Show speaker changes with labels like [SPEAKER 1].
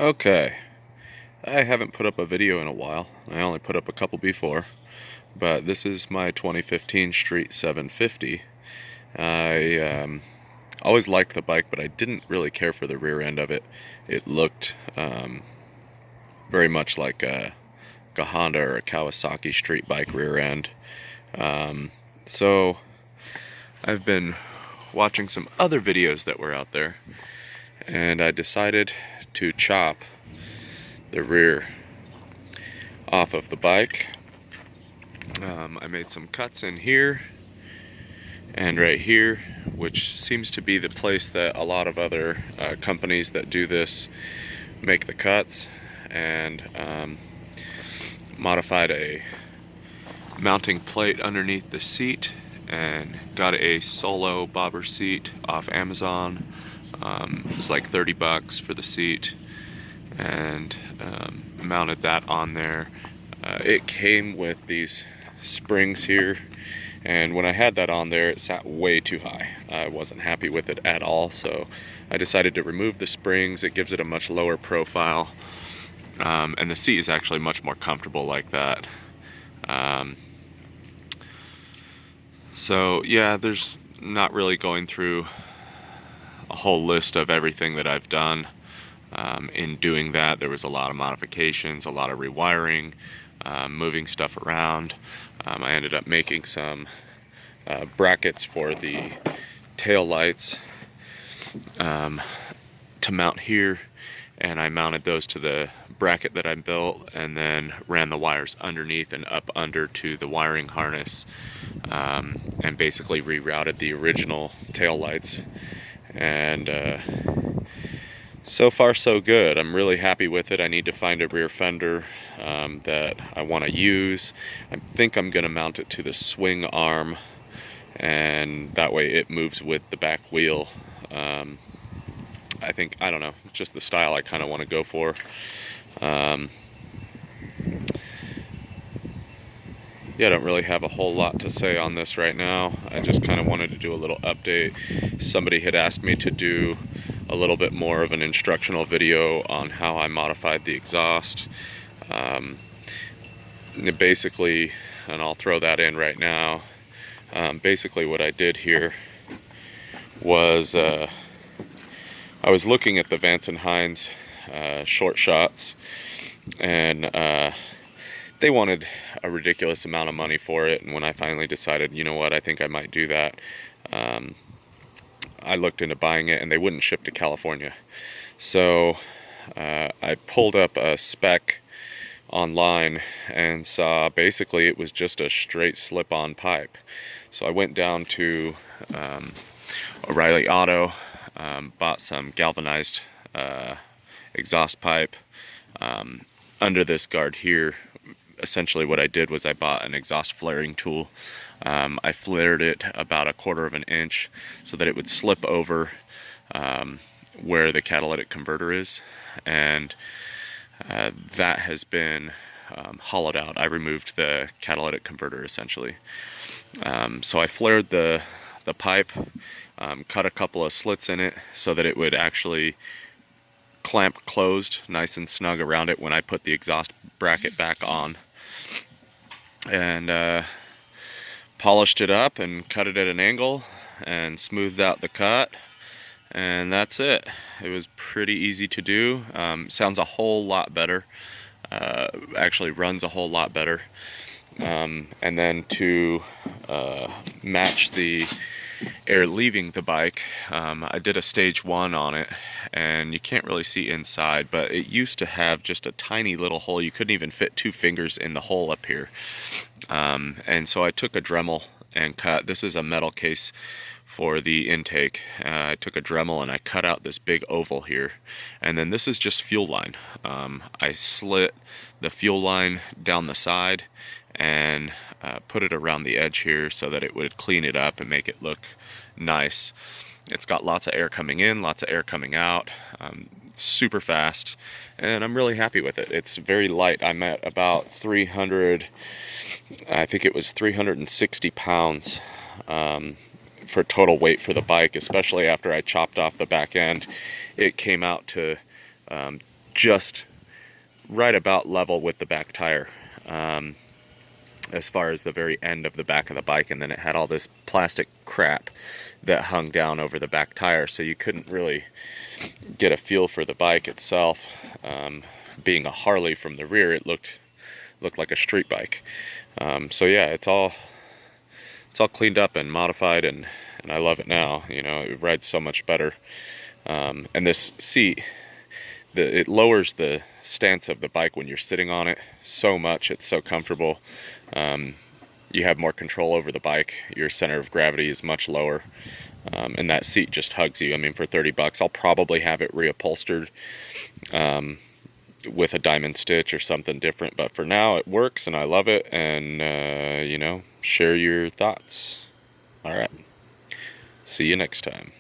[SPEAKER 1] Okay, I haven't put up a video in a while. I only put up a couple before, but this is my 2015 Street 750. I always liked the bike, but I didn't really care for the rear end of it. It looked very much like a Honda or a Kawasaki street bike rear end. So I've been watching some other videos that were out there, and I decided to chop the rear off of the bike. I made some cuts in here and right here, which seems to be the place that a lot of other companies that do this make the cuts, and modified a mounting plate underneath the seat and got a solo bobber seat off Amazon. It was like 30 bucks for the seat, and mounted that on there. It came with these springs here, and when I had that on there, it sat way too high. I wasn't happy with it at all, so I decided to remove the springs. It gives it a much lower profile, and the seat is actually much more comfortable like that. So yeah, there's not really going through a whole list of everything that I've done. In doing that, there was a lot of modifications, a lot of rewiring, moving stuff around. I ended up making some brackets for the tail lights to mount here, and I mounted those to the bracket that I built, and then ran the wires underneath and up under to the wiring harness, and basically rerouted the original tail lights. And so far so good. I'm really happy with it. I need to find a rear fender that I want to use. I think I'm going to mount it to the swing arm, and that way it moves with the back wheel. I don't know, just the style I kind of want to go for. Yeah, I don't really have a whole lot to say on this right now. I just kind of wanted to do a little update. Somebody had asked me to do a little bit more of an instructional video on how I modified the exhaust. Basically, and I'll throw that in right now, basically what I did here was I was looking at the Vance & Hines short shots, and they wanted a ridiculous amount of money for it, and when I finally decided, you know what, I think I might do that, I looked into buying it, and they wouldn't ship to California. So I pulled up a spec online and saw basically it was just a straight slip-on pipe. So I went down to O'Reilly Auto, bought some galvanized exhaust pipe under this guard here. Essentially what I did was I bought an exhaust flaring tool. I flared it about 1/4 of an inch so that it would slip over where the catalytic converter is, and that has been hollowed out. I removed the catalytic converter essentially. So I flared the pipe, cut a couple of slits in it so that it would actually clamp closed nice and snug around it when I put the exhaust bracket back on, and polished it up and cut it at an angle and smoothed out the cut, and that's it. It was pretty easy to do. Sounds a whole lot better, actually runs a whole lot better. And then to match the air leaving the bike, I did a stage 1 on it, and you can't really see inside, but it used to have just a tiny little hole. You couldn't even fit 2 fingers in the hole up here, and so I took a Dremel and cut. This is a metal case for the intake. I took a Dremel and I cut out this big oval here, and then this is just fuel line. I slit the fuel line down the side and put it around the edge here so that it would clean it up and make it look nice. It's got lots of air coming in, lots of air coming out, super fast, and I'm really happy with it. It's very light. I'm at about 300, I think it was 360 pounds for total weight for the bike, especially after I chopped off the back end. It came out to just right about level with the back tire, as far as the very end of the back of the bike, and then it had all this plastic crap that hung down over the back tire, so you couldn't really get a feel for the bike itself. Being a Harley from the rear, it looked like a street bike. So yeah, it's all cleaned up and modified, and I love it now. You know, it rides so much better. And this seat, it lowers the stance of the bike when you're sitting on it so much. It's so comfortable. You have more control over the bike. Your center of gravity is much lower, and that seat just hugs you. I mean, for $30, I'll probably have it reupholstered with a diamond stitch or something different, but for now it works and I love it. And you know, share your thoughts. All right, see you next time.